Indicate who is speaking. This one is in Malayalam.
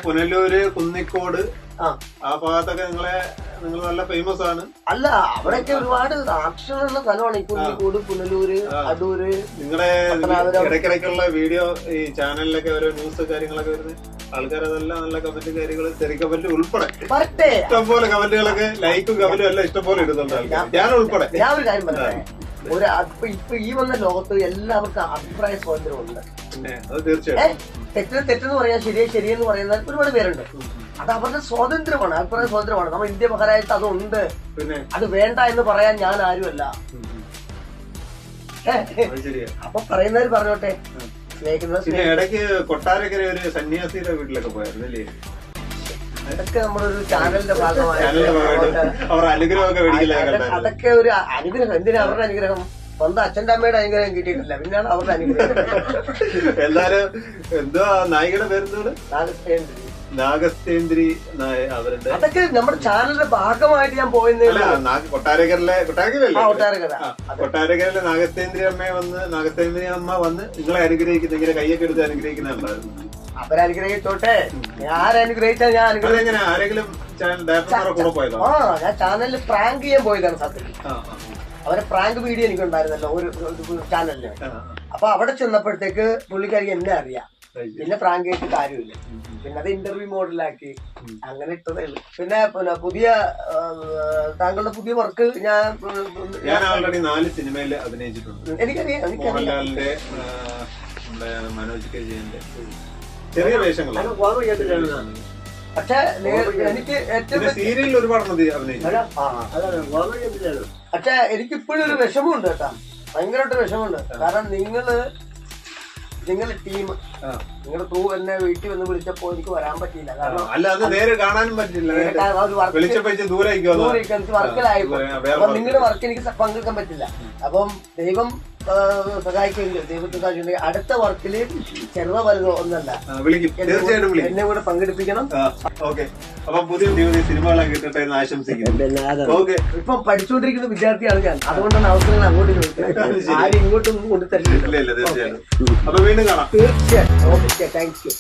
Speaker 1: പുനലൂര് കുന്നിക്കോട് ആ ഭാഗത്തൊക്കെ നിങ്ങൾ നല്ല ഫേമസ് ആണ്.
Speaker 2: അല്ല, അവിടെയൊക്കെ ഒരുപാട് ആക്ഷനുള്ള സ്ഥലമാണ്. ഈ കുന്നിക്കോട്, പുനലൂര്, അടൂര്.
Speaker 1: നിങ്ങളുടെ ഇടയ്ക്കിടയ്ക്കുള്ള വീഡിയോ ഈ ചാനലിലൊക്കെ ഓരോ ന്യൂസ് കാര്യങ്ങളൊക്കെ വരുന്നത് ആൾക്കാർ അതെല്ലാം നല്ല കമന്റ് കാര്യങ്ങൾ, ചെറിയ കമന്റ് ഉൾപ്പെടെ ഇഷ്ടംപോലെ കമന്റുകളൊക്കെ, ലൈക്കും കമന്റും എല്ലാം ഇഷ്ടംപോലെ ഇടുന്നുണ്ട് ആൾക്കാർ, ഞാൻ ഉൾപ്പെടെ.
Speaker 2: ഞാൻ ഒരു കാര്യം പറയാം, ഇപ്പൊ ഈ വന്ന ലോകത്ത് എല്ലാവർക്കും അഭിപ്രായ സ്വാതന്ത്ര്യമുണ്ട്.
Speaker 1: അത് തീർച്ചയായും
Speaker 2: തെറ്റെന്ന് പറയാൻ ശരിയെന്ന് പറയുന്ന ഒരുപാട് പേരുണ്ട്. അത് അവരുടെ സ്വാതന്ത്ര്യമാണ്, അഭിപ്രായ സ്വാതന്ത്ര്യമാണ്. നമ്മൾ ഇന്ത്യ മഹാരാജ്യത്ത് അതുണ്ട്. അത് വേണ്ട എന്ന് പറയാൻ ഞാൻ ആരുമല്ല. അപ്പൊ പറയുന്നവര് പറഞ്ഞോട്ടെ.
Speaker 1: ഇടയ്ക്ക് കൊട്ടാരക്കര ഒരു സന്യാസിയുടെ വീട്ടിലൊക്കെ പോയായിരുന്നല്ലേ?
Speaker 2: അതൊക്കെ നമ്മുടെ ഒരു ചാനലിന്റെ ഭാഗമായി. അതൊക്കെ ഒരു അനുഗ്രഹം. എന്തിനാ അവരുടെ അനുഗ്രഹം? സ്വന്തം അച്ഛൻ്റെ അമ്മയുടെ അനുഗ്രഹം കിട്ടിയിട്ടില്ല, പിന്നെയാണ് അവരുടെ അനുഗ്രഹം.
Speaker 1: എല്ലാരും എന്തോ നായികയുടെ പേരെന്തോട്? നാഗസ്തേന്ദ്രി അവരുടെ.
Speaker 2: അതൊക്കെ നമ്മുടെ ചാനലിന്റെ ഭാഗമായിട്ട് ഞാൻ പോയെന്നേ.
Speaker 1: കൊട്ടാരക്കരയിലെ നാഗസ്തേന്ദ്രി അമ്മ വന്ന് നിങ്ങളെ അനുഗ്രഹിക്കുന്ന, ഇങ്ങനെ കൈയൊക്കെ എടുത്ത് അനുഗ്രഹിക്കുന്നുണ്ടായിരുന്നു.
Speaker 2: അവരനുഗ്രഹിച്ചോട്ടെ, ആരനുഗ്രഹിച്ചാൽ ഞാൻ അനുഗ്രഹിക്കും.
Speaker 1: എങ്ങനെ ആരെങ്കിലും കൂടെ പോയതോ?
Speaker 2: ഞാൻ ചാനലിൽ പ്രാങ്ക് ചെയ്യാൻ പോയതാണ് സത്യത്തിൽ. അവരെ പ്രാങ്ക് വീഡിയോ എനിക്കുണ്ടായിരുന്നല്ലോ ഒരു ചാനലില്. അപ്പൊ അവിടെ ചെന്നപ്പോഴത്തേക്ക് പുള്ളിക്കാരിക്ക് എന്നെ അറിയാം. പിന്നെ പ്രാങ്ക് ആയിട്ട് കാര്യമില്ല. പിന്നെ അത് ഇന്റർവ്യൂ മോഡലാക്കി അങ്ങനെ ഇട്ടതേ ഉള്ളൂ. പിന്നെ പുതിയ താങ്കളുടെ പുതിയ വർക്ക്
Speaker 1: ഞാൻ ആൾറെഡി 4 സിനിമയിൽ അഭിനയിച്ചിട്ടുണ്ട്.
Speaker 2: എനിക്കറിയാം.
Speaker 1: മനോജ് കെ ജയന്റെ ചെറിയ വേഷങ്ങളാണ്.
Speaker 2: പക്ഷെ എനിക്ക് ഏറ്റവും
Speaker 1: സീരിയലിൽ ഒരുപാട് അഭിനയിച്ചു.
Speaker 2: പക്ഷെ എനിക്കിപ്പോഴും ഒരു വിഷമമുണ്ട് കേട്ടാ, ഭയങ്കരമായിട്ട് വിഷമമുണ്ട്. കാരണം നിങ്ങളുടെ ടീം, നിങ്ങളുടെ ക്രൂ എന്നെ വീട്ടിൽ വന്ന് വിളിച്ചപ്പോ എനിക്ക് വരാൻ പറ്റിയില്ല. കാരണം
Speaker 1: അല്ലാതെ നേരെ കാണാനും പറ്റില്ല,
Speaker 2: വർക്കിലായപ്പോ. അപ്പൊ നിങ്ങളുടെ വർക്ക് എനിക്ക് പങ്കെടുക്കാൻ പറ്റില്ല. അപ്പം ദൈവം സഹായിക്കുമെങ്കിൽ, ദൈവത്തെ സഹായിക്കുമെങ്കിൽ അടുത്ത വർക്കില് ചെറുതോ വലുതോ ഒന്നല്ല, എന്നെ കൂടെ പങ്കെടുപ്പിക്കണം. ഇപ്പം പഠിച്ചുകൊണ്ടിരിക്കുന്ന വിദ്യാർത്ഥിയാണ് ഞാൻ, അതുകൊണ്ടാണ് അവസരങ്ങൾ അങ്ങോട്ട് ചോദിക്കുന്നത്. ആരും ഇങ്ങോട്ടും കൊണ്ടു തരുന്നില്ല.
Speaker 1: തീർച്ചയായും.
Speaker 2: Okay, thank you.